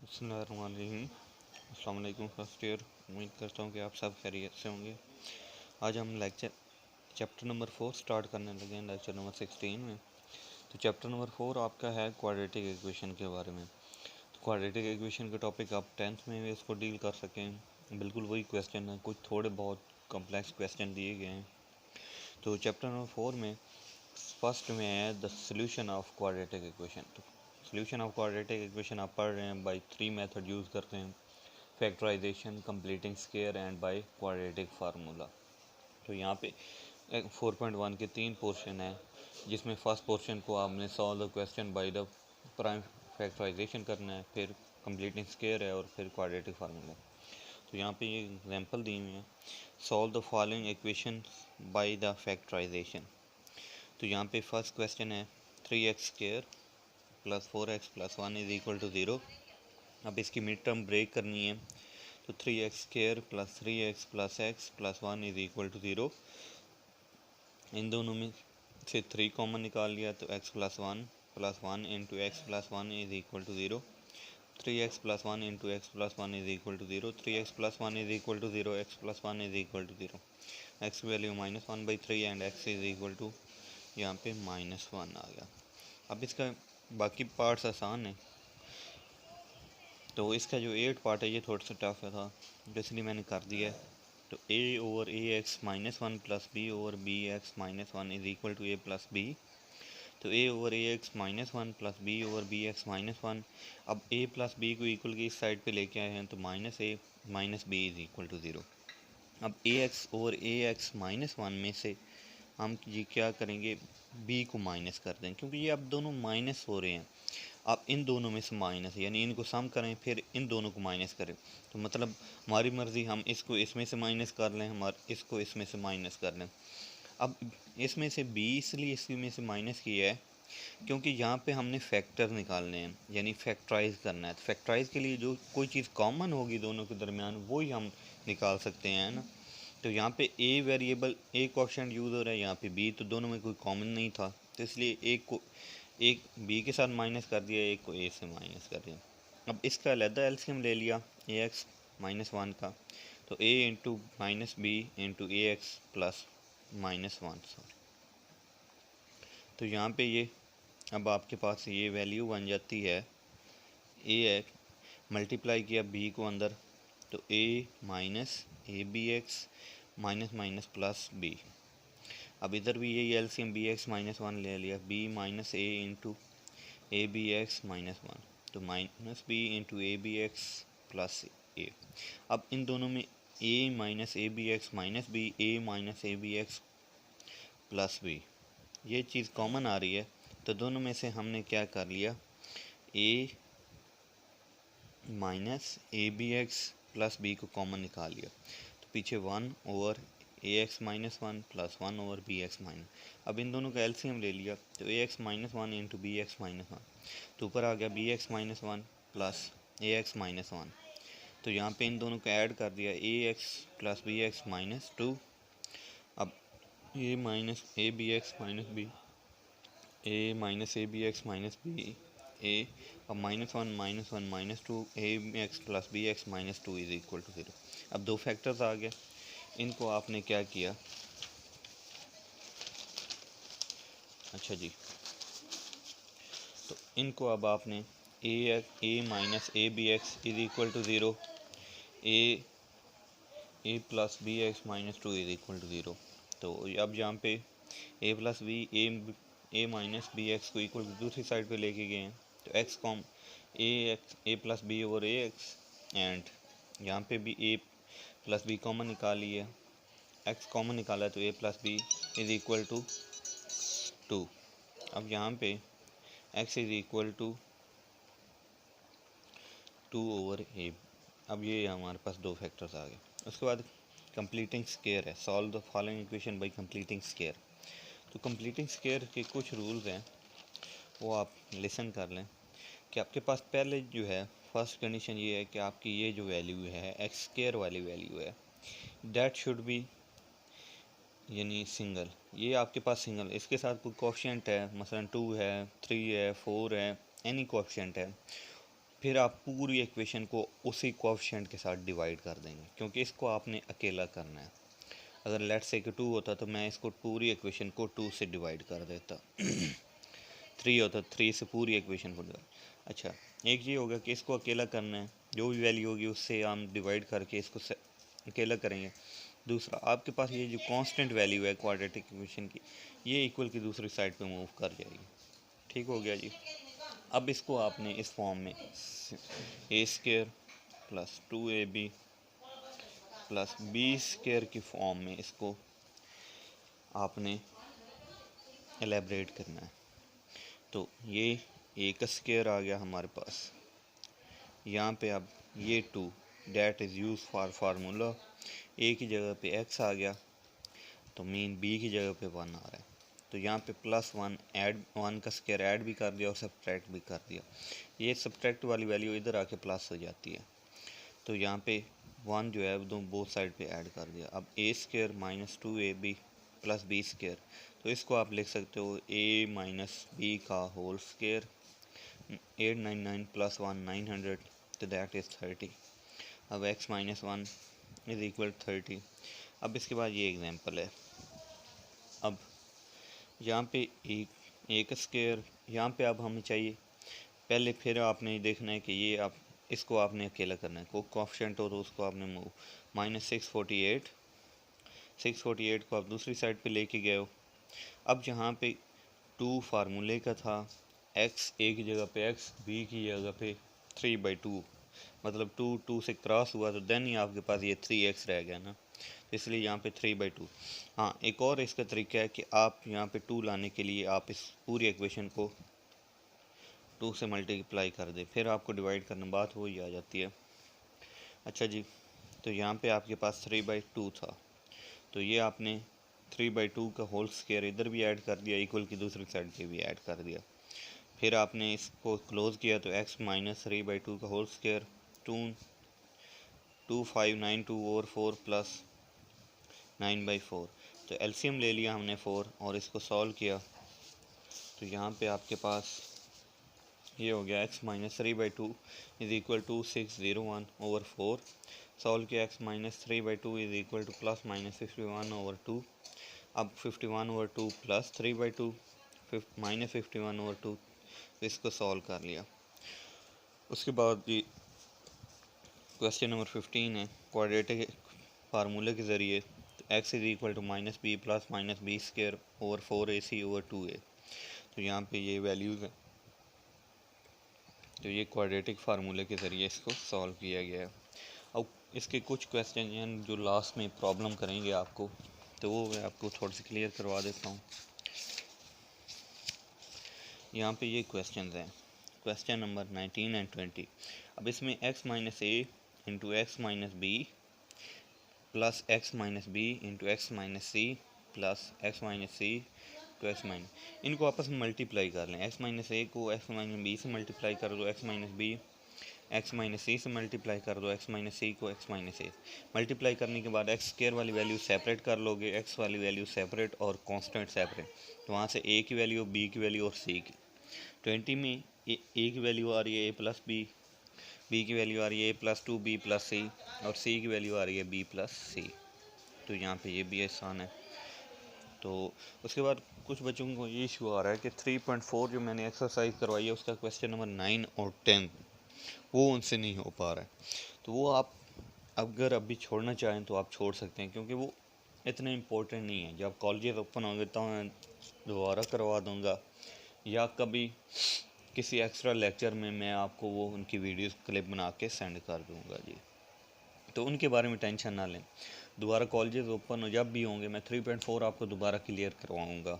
बिस्मिल्लाहिर्रहमानिर्रहीम। अस्सलाम वालेकुम फर्स्ट ईयर। उम्मीद करता हूँ कि आप सब खैरियत से होंगे। आज हम चैप्टर नंबर 4 स्टार्ट करने लगे हैं लेक्चर नंबर 16 में। तो चैप्टर नंबर 4 आपका है क्वाड्रेटिक इक्वेशन के बारे में। तो क्वाड्रेटिक इक्वेशन के टॉपिक आप 10th में भी इसको डील कर सकें। बिल्कुल वही क्वेश्चन है, कुछ थोड़े बहुत कॉम्प्लेक्स क्वेश्चन दिए गए हैं। तो चैप्टर नंबर 4 में फर्स्ट में है the solution of quadratic equation. तो सोल्यूशन ऑफ क्वाड्रेटिक इक्वेशन आप पढ़ रहे हैं बाई 3 मेथड यूज़ करते हैं: factorization, completing square and by quadratic formula. तो यहाँ पे 4.1 के 3 पोर्शन है, जिसमें फर्स्ट पोर्शन को आपने solve the question by the prime factorization करना है, फिर कंप्लीटिंग स्क्वायर है और फिर क्वाड्रेटिक फार्मूला। तो यहाँ पे ये एग्जांपल दी हुई है: solve the following equation by the factorization. तो यहाँ पे फर्स्ट क्वेश्चन है 3x² plus 4x plus 1 is equal to 0। अब इसकी मिड टर्म ब्रेक करनी है। तो 3x² plus 3x plus x plus 1 is equal to 0। इन दोनों में से 3 कॉमन निकाल लिया तो x plus 1 into x plus 1 is equal to 0। 3x plus 1 into x plus 1 is equal to 0। 3x plus 1 is equal to 0, x plus 1 is equal to 0। x की value -1/3 and x is equal to यहाँ पे -1 आ गया। अब इसका बाकी parts आसान है, तो इसका जो 8 पार्ट है ये थोड़ा सा टफ था, तो इसलिए मैंने कर दिया है। तो a/ax -1 plus b/bx -1 is equal to a plus b। तो a/ax -1 प्लस b/bx -1। अब a प्लस b को इक्वल की इस साइड पे लेके आए हैं, तो -a minus b is equal to 0। अब ax -1 में से हम ये क्या करेंगे, b को माइनस कर दें, क्योंकि ये अब दोनों माइनस हो रहे हैं। आप इन दोनों में से माइनस यानी इनको सम करें, फिर इन दोनों को माइनस करें, तो मतलब हमारी मर्ज़ी, हम इसको इसमें से माइनस कर लें, हमारे इसको इसमें से माइनस कर लें। अब इसमें से b इसलिए इसमें से माइनस किया है क्योंकि यहाँ पे हमने फैक्टर निकालने हैं, यानी फैक्टराइज करना है। तो फैक्टराइज के लिए जो कोई चीज़ कॉमन होगी दोनों के दरमियान वो ही हम निकाल सकते हैं ना। तो यहाँ पे a variable, a coefficient use हो रहा है, यहाँ पे b, तो दोनों में कोई कॉमन नहीं था, तो इसलिए एक b के साथ माइनस कर दिया, एक को a से माइनस कर दिया। अब इसका अलग एलसीएम ले लिया ax -1 का, तो a into minus b into ax plus -1 sorry. तो यहाँ पे ये अब आपके पास ये वैल्यू बन जाती है a मल्टीप्लाई किया b को अंदर, तो a minus abx minus minus plus b। अब इधर भी यही एलसीएम bx -1 ले लिया, b minus a into abx -1, तो minus b into abx plus a। अब इन दोनों में a minus abx minus b, a minus abx plus b, ये चीज़ कॉमन आ रही है, तो दोनों में से हमने क्या कर लिया, a minus abx plus b को कॉमन निकाल लिया, तो पीछे 1 over ax -1 plus 1 over bx minus. अब इन दोनों का एलसीएम ले लिया, तो ax -1 इंटू bx -1, तो ऊपर आ गया bx -1 प्लस ax -1। तो यहाँ पे इन दोनों को ऐड कर दिया, ax प्लस bx -2। अब a minus abx minus b, a minus abx minus b, a, अब -1 -2 ax plus bx -2 is equal to 0। अब दो फैक्टर्स आ गए, इनको आपने क्या किया, अच्छा जी, तो इनको अब आपने a minus abx is equal to 0, a plus bx -2 is equal to 0। तो अब यहाँ पे a plus b, a minus bx को इक्वल दूसरी साइड पे लेके गए हैं, तो x कॉम a plus b over ax, and यहाँ पे भी a प्लस b कॉमन निकाली है, x कॉमन निकाला, तो a plus b is equal to 2। अब यहाँ पे x is equal to 2 over a। अब ये हमारे पास दो फैक्टर्स आ गए। उसके बाद कंप्लीटिंग स्क्वायर है, solve the following equation bye completing square. तो कंप्लीटिंग स्क्वायर के कुछ रूल्स हैं, वो आप लिसन कर लें कि आपके पास पहले जो है फर्स्ट कंडीशन ये है कि आपकी ये जो वैल्यू है एक्स स्क्वायर वाली वैल्यू है, दैट शुड बी यानी सिंगल, ये आपके पास सिंगल, इसके साथ कोई कोएफिशिएंट है, मसलन 2 है, 3 है, 4 है, एनी कोएफिशिएंट है, फिर आप पूरी इक्वेशन को उसी कोएफिशिएंट के साथ डिवाइड कर देंगे, क्योंकि इसको आपने अकेला करना है। अगर लेट्स से कि 2 होता तो मैं इसको पूरी इक्वेशन को 2 से डिवाइड कर देता 3 होता 3 से पूरी इक्वेशन को डिवाइड। अच्छा, एक ये होगा कि इसको अकेला करना है, जो भी वैल्यू होगी उससे हम डिवाइड करके इसको अकेला करेंगे। दूसरा, आपके पास ये जो कांस्टेंट वैल्यू है क्वाड्रेटिक इक्वेशन की, ये इक्वल की दूसरी साइड पे मूव कर जाएगी। ठीक हो गया जी। अब इसको आपने इस फॉर्म में a² plus 2ab plus b² की फॉर्म में इसको आपने एलेबरेट करना है। तो ये a² आ गया हमारे पास, यहाँ पे अब ये 2 that is use for formula, a की जगह पे x आ गया तो मीन b की जगह पे 1 आ रहा है। तो यहाँ पे +1 ऐड 1 का स्क्वायर ऐड भी कर दिया और सब्ट्रैक्ट भी कर दिया। ये सब्ट्रैक्ट वाली वैल्यू इधर आके प्लस हो जाती है, तो यहाँ पे 1 जो है वो बोथ साइड पे ऐड कर दिया। अब a² minus 2ab plus b², तो इसको आप लिख सकते हो a माइनस b का होल स्क्वायर। 899 प्लस 1 900, तो दैट इज़ 30। अब x माइनस 1 इज़ इक्वल 30। अब इसके बाद ये एग्जांपल है। अब यहाँ पे a² यहाँ पे अब हमें चाहिए पहले, फिर आपने देखना है कि ये आप इसको आपने अकेला करना है, कोएफिशिएंट हो तो उसको आपने मूव माइनस 648 को आप दूसरी साइड पे लेके गए हो। अब जहाँ पे 2 फार्मूले का था, x a की जगह पे x, b की जगह पे 3/2, मतलब 2 से क्रॉस हुआ तो देन ही आपके पास ये 3x रह गया ना, तो इसलिए यहाँ पे 3/2। हाँ, एक और इसका तरीका है कि आप यहाँ पे 2 लाने के लिए आप इस पूरी इक्वेशन को 2 से मल्टीप्लाई कर दे, फिर आपको डिवाइड करने बात वही आ जाती है। अच्छा जी, तो यहाँ पे आपके पास 3/2 था, तो ये आपने 3/2 का होल स्क्वायर इधर भी ऐड कर दिया, इक्वल की दूसरी साइड पे भी ऐड कर दिया। फिर आपने इसको क्लोज किया तो x माइनस 3/2 का होल स्क्वायर 2592 ओवर 4 प्लस 9/4, तो एलसीएम ले लिया हमने 4 और इसको सॉल्व किया, तो यहाँ पे आपके पास ये हो गया x minus 3/2 is equal to 601 over 4। Solve किया x minus 3/2 is equal to plus minus 51 over 2। अब 51 ओवर 2 प्लस 3/2 माइनस 51 ओवर 2, इसको सॉल्व कर लिया। उसके बाद ये क्वेश्चन नंबर 15 है, क्वाड्रेटिक फार्मूले के ज़रिए x is equal to minus b plus minus b² over 4ac over 2a। तो यहाँ पे ये वैल्यूज़ हैं, तो ये क्वाड्रेटिक फार्मूले के ज़रिए इसको सॉल्व किया गया है। अब इसके कुछ क्वेश्चन हैं जो लास्ट में प्रॉब्लम करेंगे आपको, तो वो मैं आपको थोड़ा सा क्लियर करवा देता हूँ। यहाँ पे ये क्वेश्चन हैं, क्वेश्चन नंबर 19 एंड 20। अब इसमें x minus a into x minus b plus x minus b into x minus c plus x minus c to x minus, इनको आपस में मल्टीप्लाई कर लें। x माइनस ए को x माइनस बी से multiply कर दो, x minus B x minus C से मल्टीप्लाई कर दो, x माइनस सी को x माइनस ए मल्टीप्लाई करने के बाद x² वाली वैल्यू सेपरेट कर लोगे, x वाली वैल्यू सेपरेट और कांस्टेंट सेपरेट, तो वहाँ से a की वैल्यू, b की वैल्यू और c की। 20 में a की वैल्यू आ रही है a प्लस बी, b की वैल्यू आ रही है a plus 2b plus c और c की वैल्यू आ रही है b प्लस c। तो यहाँ पे ये भी आसान है। तो उसके बाद कुछ बच्चों को ये इशू आ रहा है कि 3.4 जो मैंने एक्सरसाइज करवाई है उसका क्वेश्चन नंबर 9 और 10 वो उनसे नहीं हो पा रहा है, तो वो आप अगर अभी छोड़ना चाहें तो आप छोड़ सकते हैं, क्योंकि वो इतने इम्पोर्टेंट नहीं है। जब कॉलेजेस ओपन होंगे तो मैं दोबारा करवा दूँगा, या कभी किसी एक्स्ट्रा लेक्चर में मैं आपको वो उनकी वीडियोस क्लिप बना के सेंड कर दूँगा जी। तो उनके बारे में टेंशन ना लें, दोबारा कॉलेजेस ओपन हो जब भी होंगे मैं 3.4 आपको दोबारा क्लियर करवाऊँगा।